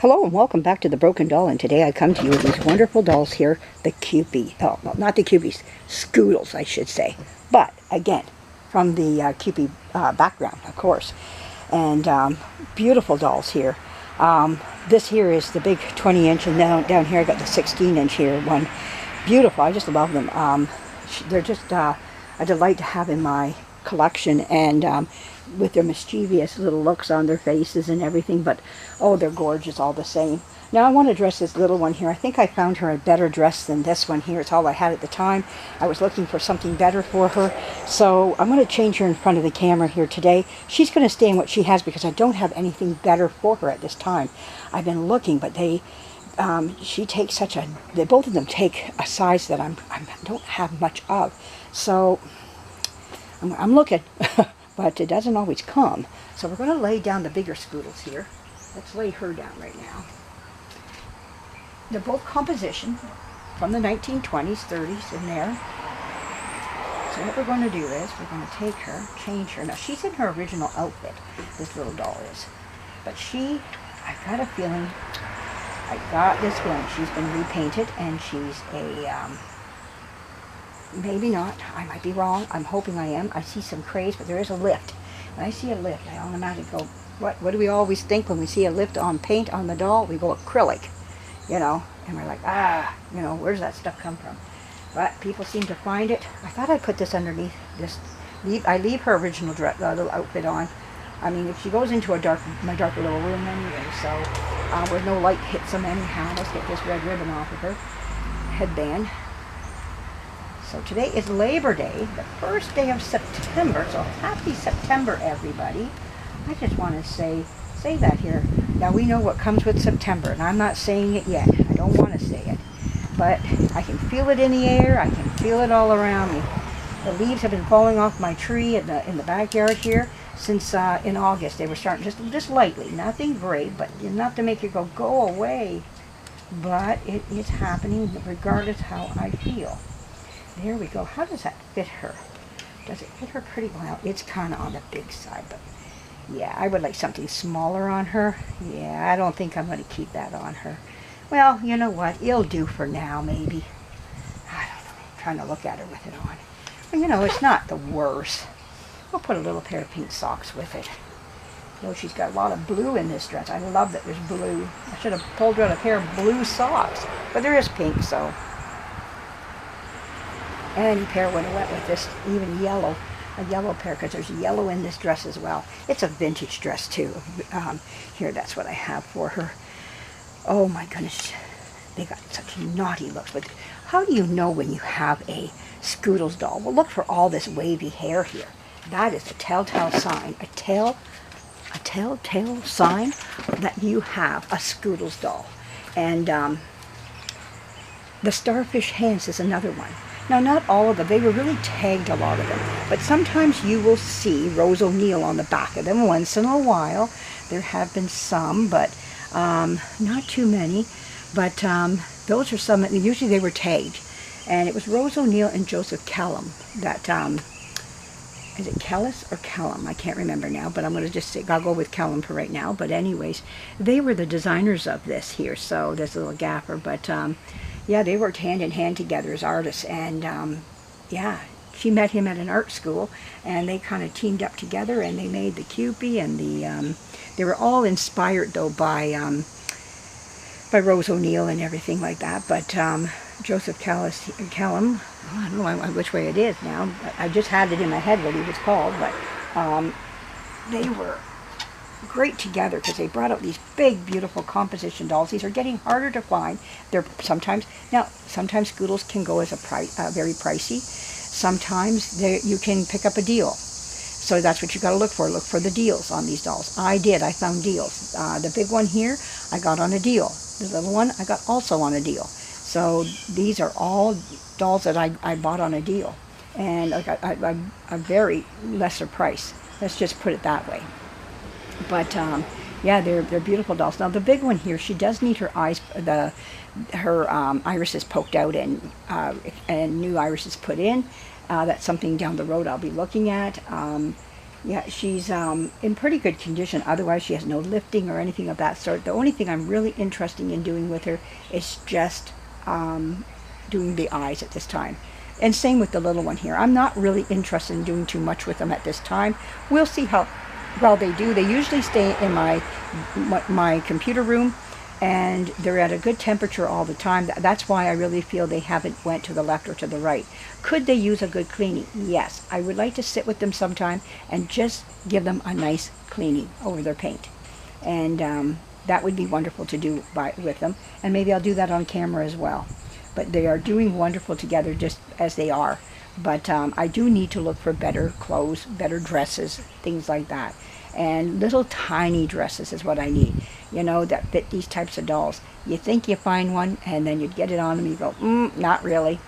Hello and welcome back to the Broken Doll, and today I come to you with these wonderful dolls here, the Cupie, oh, well, not the Cupies, Scoodles I should say, but again, from the Cupie background, of course, and beautiful dolls here. This here is the big 20-inch, and down here I got the 16-inch here one. Beautiful, I just love them. They're just a delight to have in my collection, and with their mischievous little looks on their faces and everything, but oh, they're gorgeous all the same. Now I want to dress this little one here. I think I found her a better dress than this one here. It's all I had at the time. I was looking for something better for her, so I'm going to change her in front of the camera here today. She's going to stay in what she has because I don't have anything better for her at this time. I've been looking, but she takes such a, both of them take a size that I don't have much of, so I'm looking. But it doesn't always come. So we're going to lay down the bigger Scoodles here. Let's lay her down right now. They're both composition from the 1920s, 30s in there. So what we're going to do is we're going to take her, change her. Now she's in her original outfit, this little doll is. But I got a feeling, she's been repainted and she's a, maybe not. I might be wrong. I'm hoping I am. I see some craze, but there is a lift. When I see a lift, I automatically go, what do we always think when we see a lift on paint on the doll? We go acrylic, you know, and we're like, you know, where does that stuff come from? But people seem to find it. I thought I'd put this underneath this. I leave her original little outfit on. I mean, if she goes into my darker little room anyway, so where no light hits them anyhow. Let's get this red ribbon off of her headband. So today is Labor Day, the first day of September, so happy September, everybody. I just want to say that here. Now, we know what comes with September, and I'm not saying it yet. I don't want to say it, but I can feel it in the air. I can feel it all around me. The leaves have been falling off my tree in the backyard here since in August. They were starting just lightly, nothing great, but enough to make you go away. But it is happening regardless how I feel. There we go. How does that fit her? Does it fit her pretty well? It's kind of on the big side, but yeah, I would like something smaller on her. Yeah, I don't think I'm going to keep that on her. Well, you know what? It'll do for now, maybe. I don't know. I'm trying to look at her with it on. Well, you know, it's not the worst. I'll put a little pair of pink socks with it. You know, she's got a lot of blue in this dress. I love that there's blue. I should have pulled out a pair of blue socks, but there is pink, so. And any pair would have went with this, even yellow, a yellow pair, because there's yellow in this dress as well. It's a vintage dress too. Here, that's what I have for her. Oh my goodness, they got such naughty looks. But how do you know when you have a Scoodles doll? Well, look for all this wavy hair here. That is a telltale sign, a telltale sign that you have a Scoodles doll. And the starfish hands is another one. Now, not all of them. They were really tagged, a lot of them. But sometimes you will see Rose O'Neil on the back of them once in a while. There have been some, but not too many. But those are some that usually they were tagged. And it was Rose O'Neil and Joseph Kallus that, is it Kallus or Callum? I can't remember now, but I'm going to just say, I'll go with Callum for right now. But anyways, they were the designers of this here. So there's a little gaffer, but yeah, they worked hand in hand together as artists, and yeah, she met him at an art school, and they kind of teamed up together, and they made the Cupie, and they were all inspired though by Rose O'Neil and everything like that. But Joseph Callum, I don't know which way it is now. I just had it in my head what he was called, but they were great together because they brought out these big, beautiful composition dolls. These are getting harder to find. They're sometimes Scoodles can go as very pricey. Sometimes you can pick up a deal. So that's what you got to look for. Look for the deals on these dolls. I did. I found deals. The big one here, I got on a deal. The little one, I got also on a deal. So these are all dolls that I bought on a deal, and like a very lesser price. Let's just put it that way. But yeah, they're beautiful dolls. Now the big one here, she does need her eyes, her irises poked out and new irises put in. That's something down the road I'll be looking at. Yeah, she's in pretty good condition. Otherwise, she has no lifting or anything of that sort. The only thing I'm really interested in doing with her is just doing the eyes at this time. And same with the little one here. I'm not really interested in doing too much with them at this time. We'll see how well they do. They usually stay in my computer room, and they're at a good temperature all the time. That's why I really feel they haven't went to the left or to the right. Could they use a good cleaning? Yes. I would like to sit with them sometime and just give them a nice cleaning over their paint. And that would be wonderful to do with them. And maybe I'll do that on camera as well. But they are doing wonderful together just as they are. But I do need to look for better clothes, better dresses, things like that. And little tiny dresses is what I need, you know, that fit these types of dolls. You think you find one, and then you get it on them, you go, not really.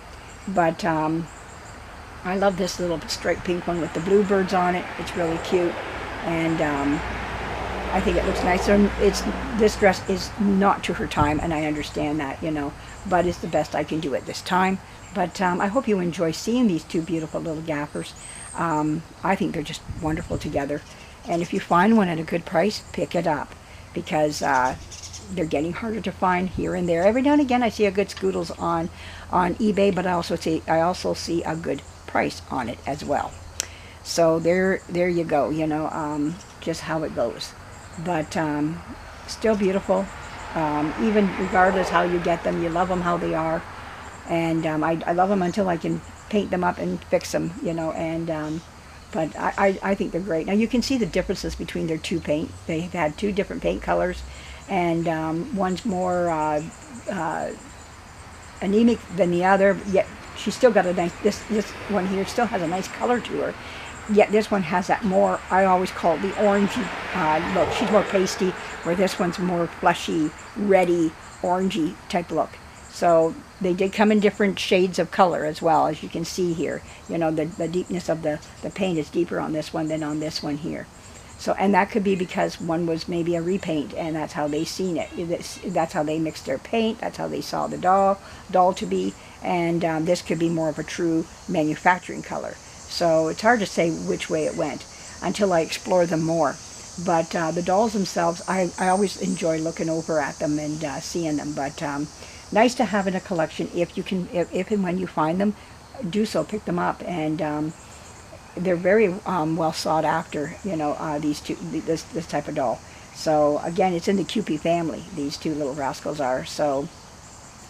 But I love this little striped pink one with the bluebirds on it. It's really cute, and I think it looks nice. So this dress is not to her time, and I understand that, you know, but it's the best I can do at this time. But I hope you enjoy seeing these two beautiful little gaffers. I think they're just wonderful together. And if you find one at a good price, pick it up, because they're getting harder to find here and there. Every now and again I see a good Scoodles on eBay, but I also see a good price on it as well. So there you go, you know, just how it goes. But still beautiful. Even regardless how you get them, you love them how they are. And I love them until I can paint them up and fix them, you know, and but I think they're great. Now you can see the differences between their two paint. They've had two different paint colors, and one's more anemic than the other, yet she's still got a nice, this one here still has a nice color to her, yet this one has that more, I always call it the orangey look. She's more pasty, where this one's more fleshy, reddy, orangey type look. So they did come in different shades of color as well, as you can see here. You know, the deepness of the paint is deeper on this one than on this one here. So, and that could be because one was maybe a repaint, and that's how they seen it. That's how they mixed their paint. That's how they saw the doll to be. And this could be more of a true manufacturing color. So it's hard to say which way it went until I explore them more. But the dolls themselves, I always enjoy looking over at them and seeing them. But nice to have in a collection. If you can, if and when you find them, do so. Pick them up, and they're very well sought after. You know, these two, this type of doll. So again, it's in the Cupid family. These two little rascals are. So,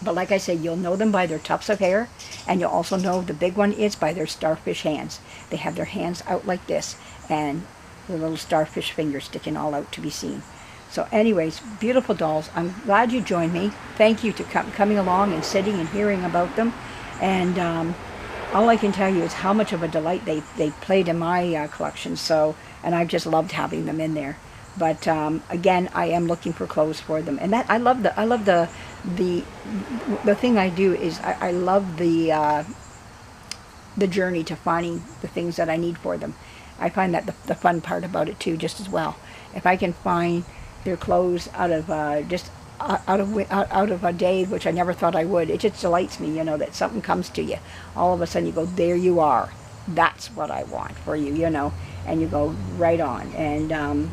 but like I said, you'll know them by their tufts of hair, and you'll also know the big one is by their starfish hands. They have their hands out like this, and the little starfish fingers sticking all out to be seen. So anyways, beautiful dolls. I'm glad you joined me. Thank you to coming along and sitting and hearing about them. And all I can tell you is how much of a delight they played in my collection. So, and I've just loved having them in there. But again, I am looking for clothes for them. And that I love the thing I do is I love the journey to finding the things that I need for them. I find that the fun part about it too, just as well. If I can find their clothes out of out of a day, which I never thought I would, it just delights me, you know, that something comes to you. All of a sudden you go, there you are. That's what I want for you, you know, and you go right on. And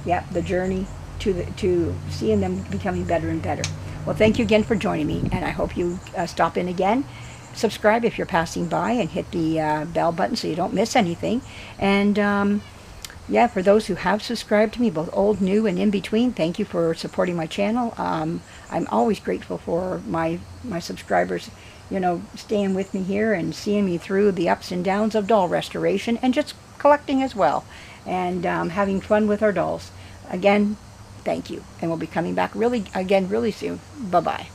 yeah, the journey to seeing them becoming better and better. Well, thank you again for joining me, and I hope you stop in again. Subscribe if you're passing by, and hit the bell button so you don't miss anything. And yeah, for those who have subscribed to me, both old, new, and in between, thank you for supporting my channel. I'm always grateful for my subscribers, you know, staying with me here and seeing me through the ups and downs of doll restoration and just collecting as well, and having fun with our dolls. Again, thank you, and we'll be coming back really soon. Bye-bye.